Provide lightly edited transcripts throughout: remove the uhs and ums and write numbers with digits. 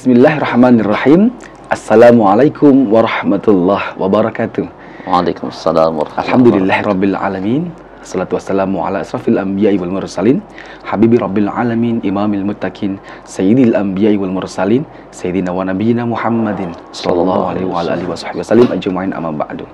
Bismillahirrahmanirrahim. Assalamualaikum warahmatullahi wabarakatuh. Waalaikumsalam warahmatullahi wabarakatuh. Alhamdulillahirabbil alamin. Assalatu wassalamu ala asrafil anbiya'i wal mursalin, habibi rabbil alamin, imamil muttaqin, sayyidil anbiya'i wal mursalin, sayyidina wa nabiyyina Muhammadin sallallahu alaihi wa alihi wasallam ajmain, amma ba'du.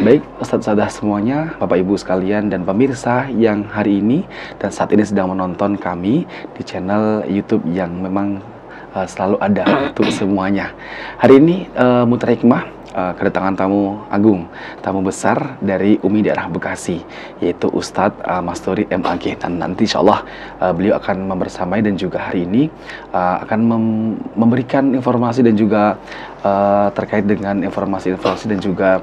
Baik, ustaz-ustazah semuanya, Bapak Ibu sekalian dan pemirsa yang hari ini dan saat ini sedang menonton kami di channel YouTube yang memang selalu ada untuk semuanya. Hari ini Mutiara Hikmah kedatangan tamu agung, tamu besar dari UMI daerah Bekasi, yaitu Ustadz Masturi MAG. Dan nanti insya Allah beliau akan membersamai dan juga hari ini akan memberikan informasi dan juga terkait dengan informasi-informasi dan juga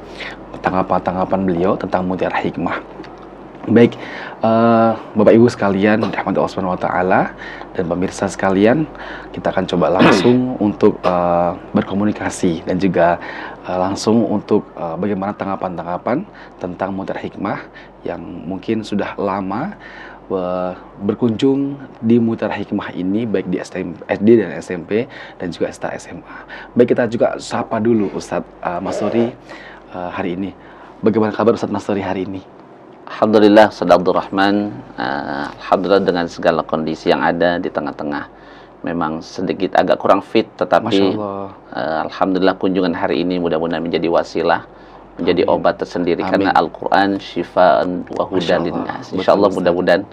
tanggapan-tanggapan beliau tentang Mutiara Hikmah. Baik, Bapak Ibu sekalian, rahmat Allah Subhanahu wa taala dan pemirsa sekalian, kita akan coba langsung untuk berkomunikasi dan juga langsung untuk bagaimana tanggapan-tanggapan tentang Mutiara Hikmah yang mungkin sudah lama berkunjung di Mutiara Hikmah ini, baik di SD dan SMP dan juga setelah SMA. Baik, kita juga sapa dulu Ustadz Masturi hari ini. Bagaimana kabar Ustadz Masturi hari ini? Alhamdulillah, Sadabdurrahman. Alhamdulillah dengan segala kondisi yang ada di tengah-tengah. Memang sedikit agak kurang fit, tetapi Alhamdulillah kunjungan hari ini mudah-mudahan menjadi wasilah, menjadi obat tersendiri. Amin. Karena Al-Quran syifaan wa hudan linnas. Insyaallah mudah-mudahan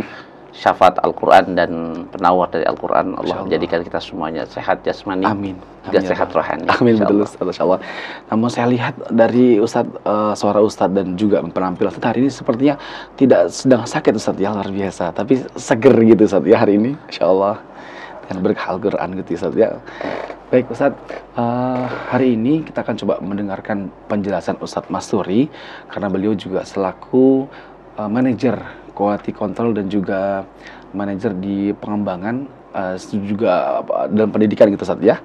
syafaat Al-Quran dan penawar dari Al-Quran Allah menjadikan kita semuanya sehat jasmani. Amin. Juga sehat rohani. Amin, betul Ustaz, insyaallah. Namun saya lihat dari Ustadz, suara Ustadz dan juga penampilan Ustadz hari ini sepertinya tidak sedang sakit Ustadz ya, luar biasa. Tapi seger gitu Ustadz ya hari ini, insyaallah. Dengan berkah Al-Quran gitu Ustadz ya. Baik Ustadz, hari ini kita akan coba mendengarkan penjelasan Ustadz Masturi karena beliau juga selaku manajer quality control dan juga manajer di pengembangan juga dalam pendidikan gitu Ustadz ya,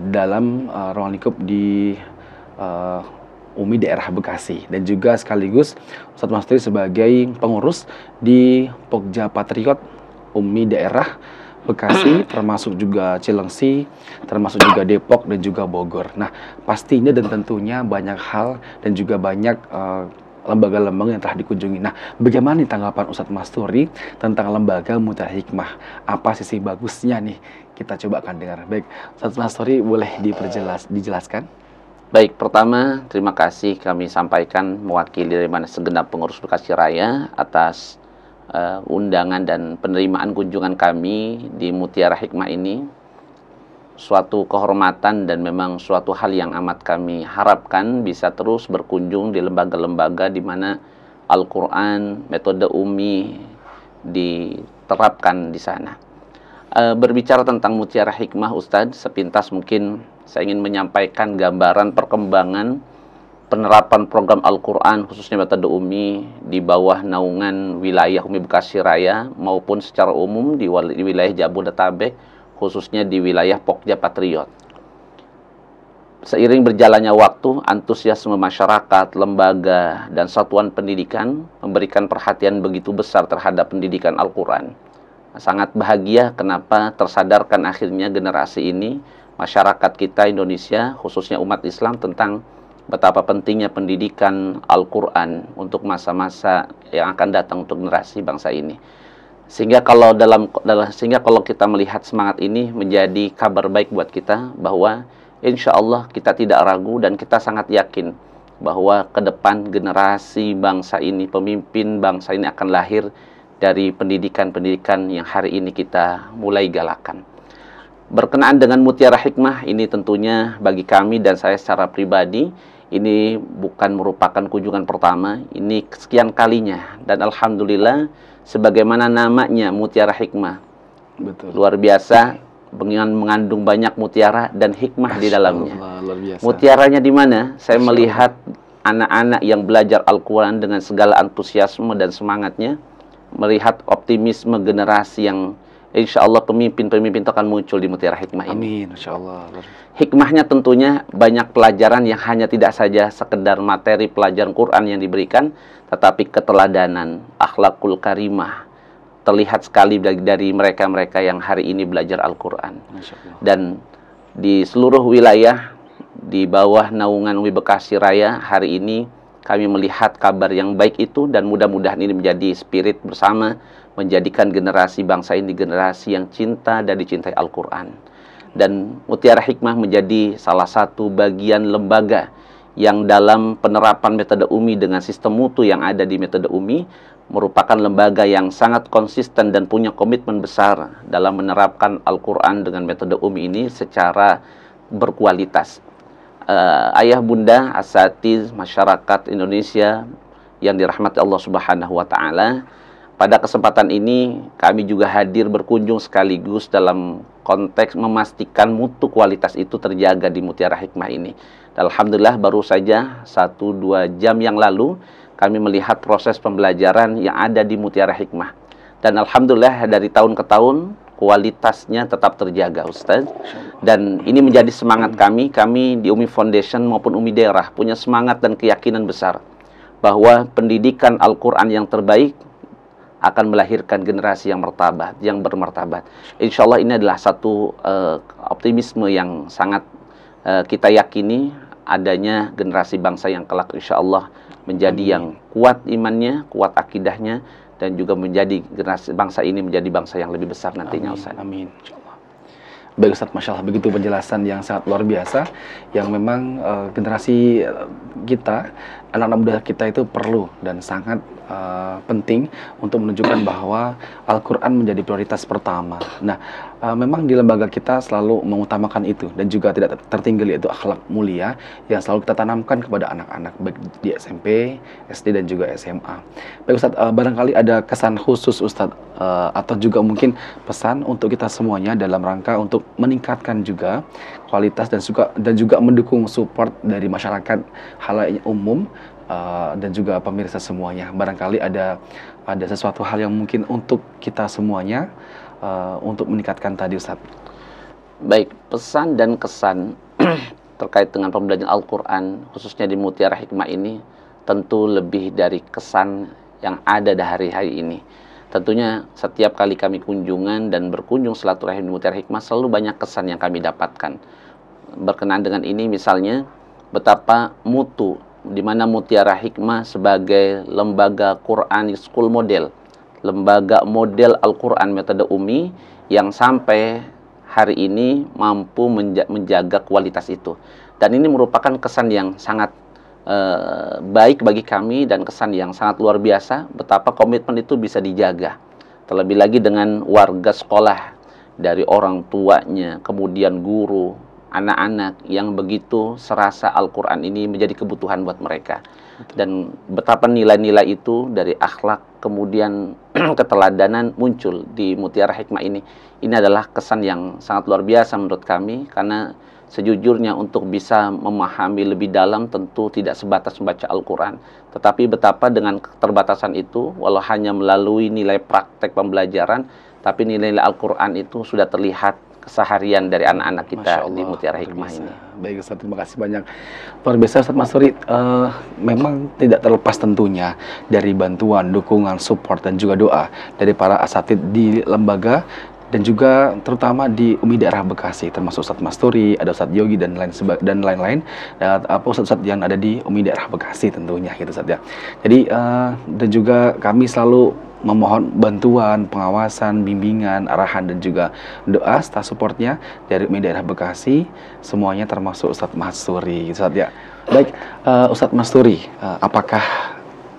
dalam ruang lingkup di UMI daerah Bekasi dan juga sekaligus Ustadz Masturi sebagai pengurus di Pokja Patriot UMI daerah Bekasi, termasuk juga Cilengsi, termasuk juga Depok dan juga Bogor. Nah, pastinya dan tentunya banyak hal dan juga banyak lembaga-lembaga yang telah dikunjungi. Nah, bagaimana nih tanggapan Ustadz Masturi tentang lembaga Mutiara Hikmah? Apa sisi bagusnya nih? Kita coba akan dengar. Baik, Ustadz Masturi boleh dijelaskan? Baik, pertama terima kasih kami sampaikan mewakili dari mana segenap pengurus Bekasi Raya atas undangan dan penerimaan kunjungan kami di Mutiara Hikmah ini. Suatu kehormatan dan memang suatu hal yang amat kami harapkan bisa terus berkunjung di lembaga-lembaga di mana Al-Quran, metode UMI diterapkan di sana. Berbicara tentang Mutiara Hikmah Ustadz, sepintas mungkin saya ingin menyampaikan gambaran perkembangan penerapan program Al-Quran khususnya metode UMI di bawah naungan wilayah UMI Bekasi Raya maupun secara umum di wilayah Jabodetabek, khususnya di wilayah Pokja Patriot. Seiring berjalannya waktu, antusiasme masyarakat, lembaga, dan satuan pendidikan memberikan perhatian begitu besar terhadap pendidikan Al-Quran. Sangat bahagia kenapa tersadarkan akhirnya generasi ini, masyarakat kita Indonesia, khususnya umat Islam, tentang betapa pentingnya pendidikan Al-Quran untuk masa-masa yang akan datang untuk generasi bangsa ini. Sehingga kalau kita melihat semangat ini menjadi kabar baik buat kita bahwa insya Allah kita tidak ragu dan kita sangat yakin bahwa ke depan generasi bangsa ini, pemimpin bangsa ini akan lahir dari pendidikan-pendidikan yang hari ini kita mulai galakan. Berkenaan dengan Mutiara Hikmah ini tentunya bagi kami dan saya secara pribadi ini bukan merupakan kunjungan pertama, ini sekian kalinya dan alhamdulillah sebagaimana namanya Mutiara Hikmah. Betul. Luar biasa, mengandung banyak mutiara dan hikmah di dalamnya. Mutiaranya di mana? Saya melihat anak-anak yang belajar Al-Quran dengan segala antusiasme dan semangatnya, melihat optimisme generasi yang insya Allah pemimpin-pemimpin itu akan muncul di Mutiara Hikmah ini. Amin, insya Allah. Hikmahnya tentunya banyak pelajaran yang hanya tidak saja sekedar materi pelajaran Quran yang diberikan, tetapi keteladanan, akhlakul karimah, terlihat sekali dari mereka-mereka yang hari ini belajar Al-Quran. Dan di seluruh wilayah di bawah naungan UI Bekasi Raya. Hari ini kami melihat kabar yang baik itu, dan mudah-mudahan ini menjadi spirit bersama, menjadikan generasi bangsa ini generasi yang cinta dan dicintai Al-Quran. Dan Mutiara Hikmah menjadi salah satu bagian lembaga yang dalam penerapan metode UMI dengan sistem mutu yang ada di metode UMI, merupakan lembaga yang sangat konsisten dan punya komitmen besar dalam menerapkan Al-Quran dengan metode UMI ini secara berkualitas. Ayah bunda, asatiz, masyarakat Indonesia yang dirahmati Allah Subhanahu wa Ta'ala, pada kesempatan ini kami juga hadir berkunjung sekaligus dalam konteks memastikan mutu kualitas itu terjaga di Mutiara Hikmah ini. Dan alhamdulillah baru saja 1-2 jam yang lalu kami melihat proses pembelajaran yang ada di Mutiara Hikmah. Dan alhamdulillah dari tahun ke tahun kualitasnya tetap terjaga, Ustaz. Dan ini menjadi semangat kami di UMI Foundation maupun UMI daerah punya semangat dan keyakinan besar bahwa pendidikan Al-Quran yang terbaik akan melahirkan generasi yang martabat, yang bermartabat. Insya Allah ini adalah satu optimisme yang sangat kita yakini adanya generasi bangsa yang kelak insya Allah menjadi yang kuat imannya, kuat akidahnya, dan juga menjadi generasi bangsa ini menjadi bangsa yang lebih besar nantinya, Ustaz. Amin. Baik Ustaz, Masya Allah, begitu penjelasan yang sangat luar biasa, yang memang generasi kita, anak-anak muda kita itu perlu dan sangat penting untuk menunjukkan bahwa Al-Quran menjadi prioritas pertama. Nah, memang di lembaga kita selalu mengutamakan itu, dan juga tidak tertinggal yaitu akhlak mulia yang selalu kita tanamkan kepada anak-anak baik di SMP, SD, dan juga SMA. Baik Ustaz, barangkali ada kesan khusus Ustaz, atau juga mungkin pesan untuk kita semuanya dalam rangka untuk meningkatkan juga kualitas dan juga mendukung support dari masyarakat halayak umum dan juga pemirsa semuanya. Barangkali ada sesuatu hal yang mungkin untuk kita semuanya untuk meningkatkan tadi, Ustaz. Baik, pesan dan kesan terkait dengan pembelajaran Al-Quran khususnya di Mutiara Hikmah ini tentu lebih dari kesan yang ada di hari-hari ini. Tentunya setiap kali kami kunjungan dan berkunjung silaturahim di Mutiara Hikmah selalu banyak kesan yang kami dapatkan. Berkenaan dengan ini misalnya betapa mutu di mana Mutiara Hikmah sebagai lembaga Quran School model, lembaga model Al-Quran metode UMI yang sampai hari ini mampu menjaga kualitas itu. Dan ini merupakan kesan yang sangat baik bagi kami dan kesan yang sangat luar biasa betapa komitmen itu bisa dijaga. Terlebih lagi dengan warga sekolah, dari orang tuanya, kemudian guru, anak-anak yang begitu serasa Al-Quran ini menjadi kebutuhan buat mereka. Dan betapa nilai-nilai itu dari akhlak kemudian keteladanan muncul di Mutiara Hikmah ini. Ini adalah kesan yang sangat luar biasa menurut kami, karena sejujurnya untuk bisa memahami lebih dalam tentu tidak sebatas membaca Al-Quran, tetapi betapa dengan keterbatasan itu, walau hanya melalui nilai praktek pembelajaran, tapi nilai-nilai Al-Quran itu sudah terlihat keseharian dari anak-anak kita di Mutiara Hikmah ini. Baik Ustaz, terima kasih banyak. Luar biasa Ustaz Masuri, memang tidak terlepas tentunya dari bantuan, dukungan, support, dan juga doa dari para asatid di lembaga, dan juga terutama di UMI daerah Bekasi, termasuk Ustaz Masturi, ada Ustaz Yogi, dan lain-lain, Ustaz yang ada di UMI daerah Bekasi tentunya gitu Ustaz ya. Jadi dan juga kami selalu memohon bantuan, pengawasan, bimbingan, arahan, dan juga doa serta supportnya dari UMI daerah Bekasi, semuanya termasuk Ustaz Masturi gitu Ustaz ya. Baik, Ustaz Masturi, apakah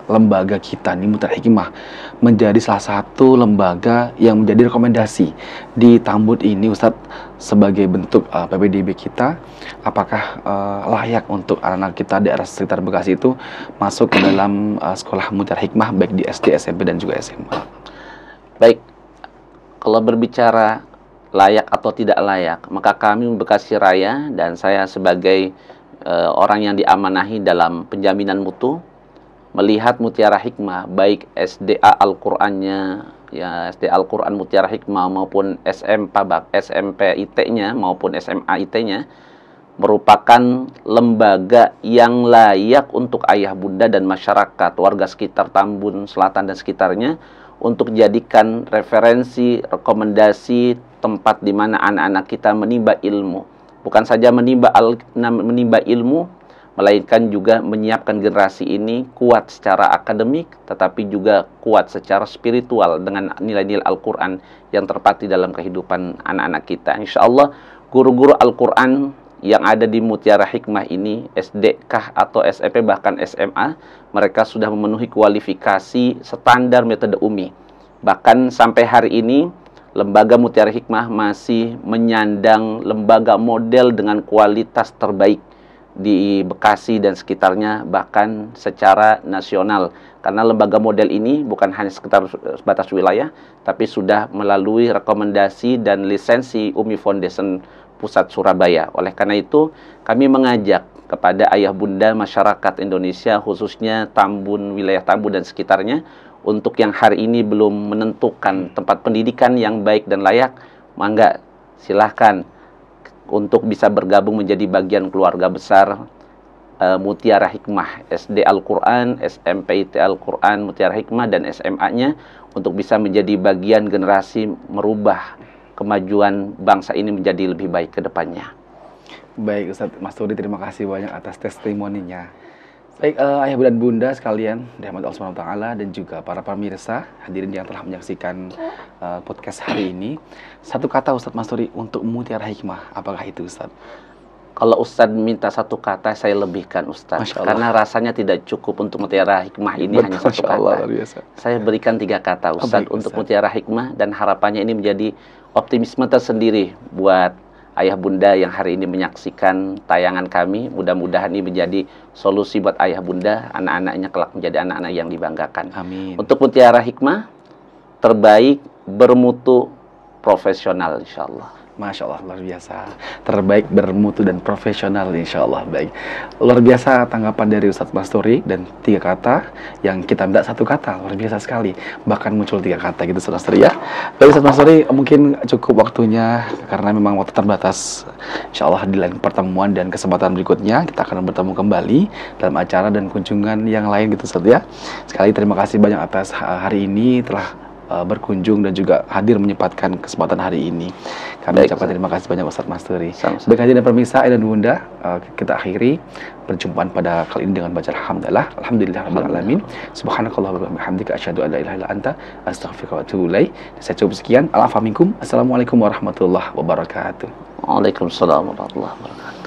lembaga kita di Mutiara Hikmah menjadi salah satu lembaga yang menjadi rekomendasi di Tambun ini Ustadz, sebagai bentuk PPDB kita, apakah layak untuk anak-anak kita di daerah sekitar Bekasi itu masuk ke dalam sekolah Mutiara Hikmah baik di SD, SMP, dan juga SMA? Baik, kalau berbicara layak atau tidak layak, maka kami Bekasi Raya dan saya sebagai orang yang diamanahi dalam penjaminan mutu melihat Mutiara Hikmah, baik SDA Al-Qur'annya, ya SD Al-Qur'an Mutiara Hikmah maupun SMP IT-nya maupun SMA IT-nya, merupakan lembaga yang layak untuk ayah bunda dan masyarakat, warga sekitar Tambun Selatan dan sekitarnya, untuk jadikan referensi, rekomendasi tempat di mana anak-anak kita menimba ilmu, bukan saja menimba ilmu, melainkan juga menyiapkan generasi ini kuat secara akademik, tetapi juga kuat secara spiritual dengan nilai-nilai Al-Quran yang terpati dalam kehidupan anak-anak kita. Insya Allah, guru-guru Al-Quran yang ada di Mutiara Hikmah ini, SD kah atau SMP bahkan SMA, mereka sudah memenuhi kualifikasi standar metode UMI. Bahkan sampai hari ini, Lembaga Mutiara Hikmah masih menyandang lembaga model dengan kualitas terbaik di Bekasi dan sekitarnya, bahkan secara nasional. Karena lembaga model ini bukan hanya sekitar batas wilayah, tapi sudah melalui rekomendasi dan lisensi UMI Foundation Pusat Surabaya. Oleh karena itu, kami mengajak kepada ayah bunda masyarakat Indonesia, khususnya Tambun, wilayah Tambun dan sekitarnya, untuk yang hari ini belum menentukan tempat pendidikan yang baik dan layak, mangga silahkan untuk bisa bergabung menjadi bagian keluarga besar Mutiara Hikmah, SD Al-Quran, SMP IT Al-Quran, Mutiara Hikmah, dan SMA-nya, untuk bisa menjadi bagian generasi merubah kemajuan bangsa ini menjadi lebih baik ke depannya. Baik Ustadz Masturi, terima kasih banyak atas testimoninya. Baik, ayah dan bunda sekalian, dirahmati Allah SWT, dan juga para pemirsa hadirin yang telah menyaksikan podcast hari ini. Satu kata Ustadz Masturi untuk Mutiara Hikmah, apakah itu Ustadz? Kalau Ustadz minta satu kata, saya lebihkan Ustadz, karena rasanya tidak cukup untuk Mutiara Hikmah ini. Betul, hanya satu kata. Saya berikan 3 kata Ustadz untuk Mutiara Hikmah, dan harapannya ini menjadi optimisme tersendiri buat ayah bunda yang hari ini menyaksikan tayangan kami. Mudah-mudahan ini menjadi solusi buat ayah bunda, anak-anaknya kelak menjadi anak-anak yang dibanggakan. Amin. Untuk Mutiara Hikmah, terbaik, bermutu, profesional insya Allah. Masya Allah, luar biasa. Terbaik, bermutu, dan profesional, insya Allah. Baik, luar biasa tanggapan dari Ustadz Masturi, dan 3 kata yang kita minta 1 kata, luar biasa sekali. Bahkan muncul 3 kata gitu Ustadz Masturi ya. Baik Ustadz Masturi, mungkin cukup waktunya karena memang waktu terbatas. Insya Allah di lain pertemuan dan kesempatan berikutnya kita akan bertemu kembali dalam acara dan kunjungan yang lain gitu Ustadz ya. Sekali terima kasih banyak atas hari ini telah berkunjung dan juga hadir menyempatkan kesempatan hari ini. Kami ucapkan terima kasih banyak Ustadz Masturi. Baik hadirin dan pemirsa, ayah dan bunda, kita akhiri perjumpaan pada kali ini dengan baca alhamdulillah alamin. Subhanakallah wa bihamdika asyhadu an la ilaha illa anta astaghfiruka wa atubu ilaik. Saya cukup sekian. Assalamualaikum warahmatullahi wabarakatuh. Waalaikumsalam warahmatullahi wabarakatuh.